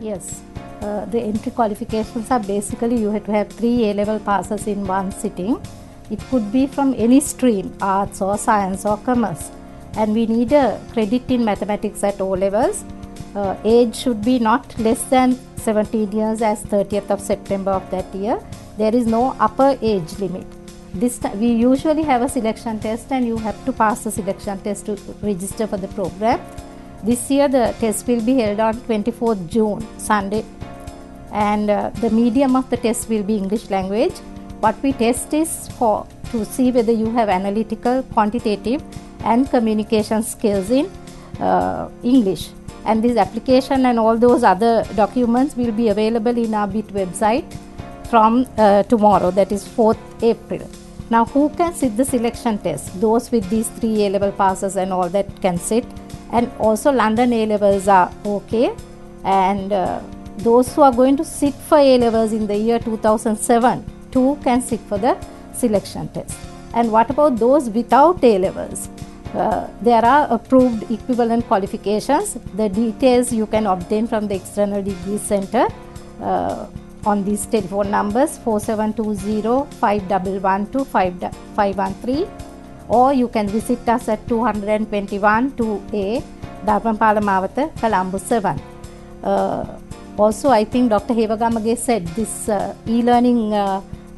Yes, the entry qualifications are basically you have to have 3 A-level passes in one sitting. It could be from any stream, arts or science or commerce. And we need a credit in mathematics at O levels. Age should be not less than 17 years as 30th of September of that year. There is no upper age limit. We usually have a selection test and you have to pass the selection test to register for the program. This year the test will be held on 24th June, Sunday, and the medium of the test will be English language. What we test is to see whether you have analytical, quantitative and communication skills in English. And this application and all those other documents will be available in our BIT website from tomorrow, that is 4th April. Now who can sit the selection test? Those with these 3 A-level passes and all that can sit, and also London A-levels are okay, and those who are going to sit for A-levels in the year 2007 too can sit for the selection test. And what about those without A-levels? There are approved equivalent qualifications. The details you can obtain from the External Degree Center on these telephone numbers 4720 5112 513, or you can visit us at 221 2A Dharmapala Mawatha, Colombo 7. Also, I think Dr. Hewagamage said this e-learning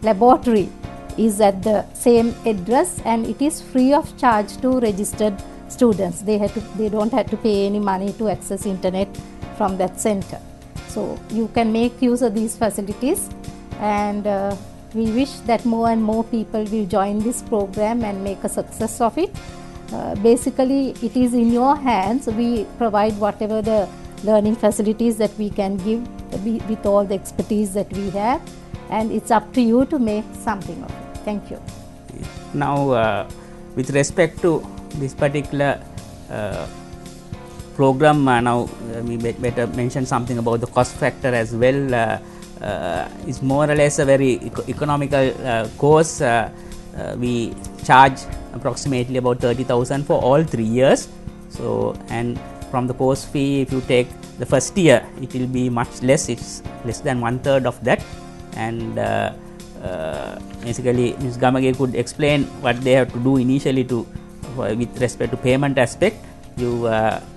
laboratory is at the same address and it is free of charge to registered students. They don't have to pay any money to access internet from that center. So you can make use of these facilities, and we wish that more and more people will join this program and make a success of it. Basically, it is in your hands. We provide whatever the learning facilities that we can give with all the expertise that we have, and it's up to you to make something of it. Thank you. Now, with respect to this particular program, now we better mention something about the cost factor as well. It's more or less a very economical course. We charge approximately about 30,000 for all 3 years. So, and from the course fee, if you take the first year, it will be much less. It's less than 1/3 of that. And basically, Ms. Gamage could explain what they have to do initially with respect to payment aspect. You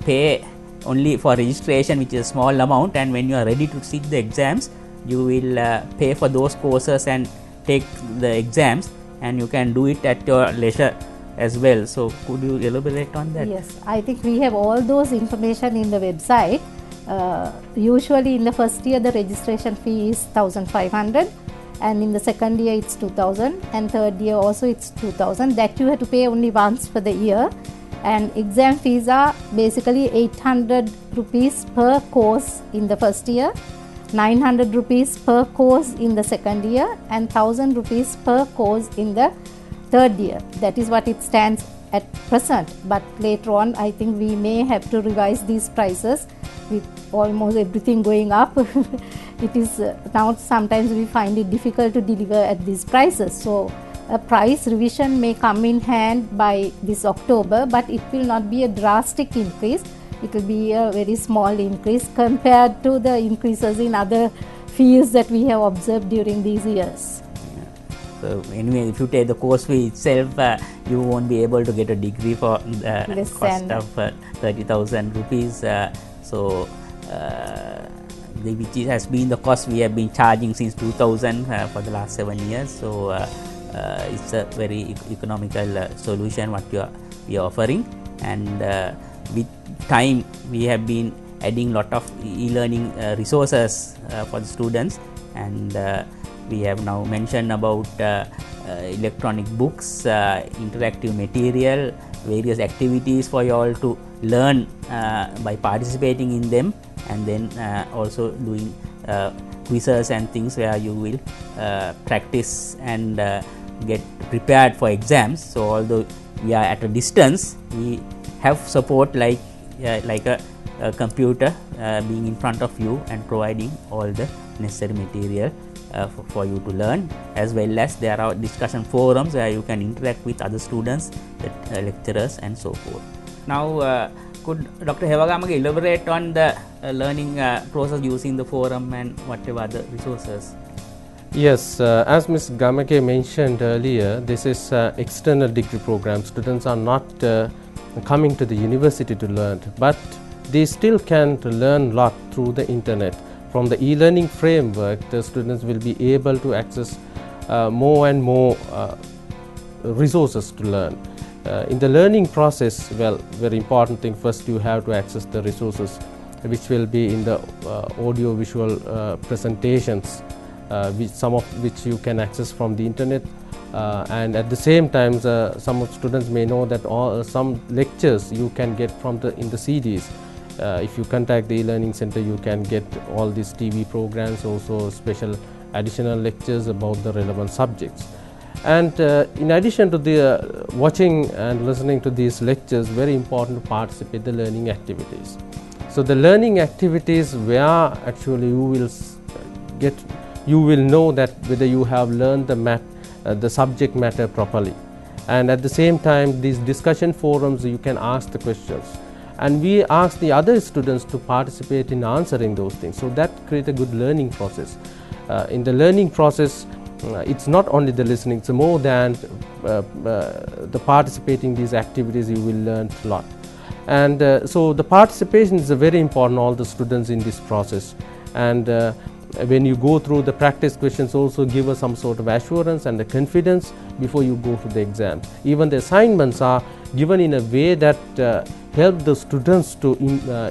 pay only for registration, which is a small amount, and when you are ready to sit the exams, you will pay for those courses and take the exams, and you can do it at your leisure as well. So could you elaborate on that? Yes, I think we have all those information in the website. Usually in the first year the registration fee is 1,500, and in the second year it's 2,000, and third year also it's 2,000. That you have to pay only once for the year. And exam fees are basically 800 rupees per course in the first year, 900 rupees per course in the second year, and 1,000 rupees per course in the third year. That is what it stands at present, but later on I think we may have to revise these prices with almost everything going up. It is now sometimes we find it difficult to deliver at these prices. So a price revision may come in hand by this October, but it will not be a drastic increase. It will be a very small increase compared to the increases in other fees that we have observed during these years. So anyway, if you take the course fee itself, you won't be able to get a degree for the cost of 30,000 rupees. Which has been the cost we have been charging since 2000 for the last 7 years. So it's a very economical solution what we are offering, and with time we have been adding lot of e-learning resources for the students, and we have now mentioned about electronic books, interactive material, various activities for you all to learn by participating in them, and then also doing quizzes and things where you will practice and get prepared for exams. So although we are at a distance, we have support like a computer being in front of you and providing all the necessary material for you to learn, as well as there are discussion forums where you can interact with other students, lecturers and so forth. Now could Dr. Hewagamage elaborate on the learning process using the forum and whatever other resources? Yes, as Ms. Gamage mentioned earlier, this is external degree program. Students are not coming to the university to learn, but they still can learn a lot through the internet. From the e-learning framework, the students will be able to access more and more resources to learn. In the learning process, well, very important thing, first you have to access the resources which will be in the audio visual presentations, some of which you can access from the internet, and at the same time some of students may know that some lectures you can get from in the CDs. If you contact the e-learning center, you can get all these TV programs, also special additional lectures about the relevant subjects. And in addition to the watching and listening to these lectures, very important to participate in the learning activities. So the learning activities where actually you will know that whether you have learned the subject matter properly. And at the same time, these discussion forums, you can ask the questions. And we ask the other students to participate in answering those things. So that creates a good learning process. In the learning process, it's not only the listening, it's more than the participating in these activities, you will learn a lot. And so the participation is very important, all the students in this process. And when you go through the practice questions, also give us some sort of assurance and the confidence before you go to the exam. Even the assignments are given in a way that help the students to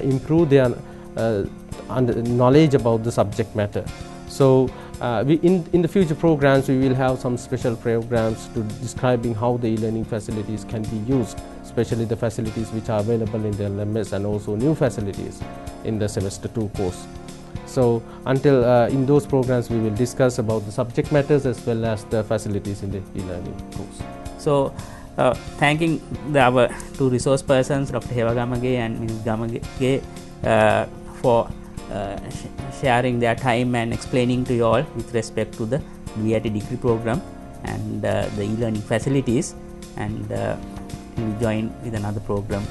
improve their knowledge about the subject matter. So in the future programs, we will have some special programs to describing how the e-learning facilities can be used, especially the facilities which are available in the LMS and also new facilities in the semester 2 course. So until in those programs, we will discuss about the subject matters as well as the facilities in the e-learning course. So thanking our two resource persons, Dr. Hewagamage and Ms. Gamage, for sharing their time and explaining to you all with respect to the VAT degree program and the e-learning facilities, and we'll join with another program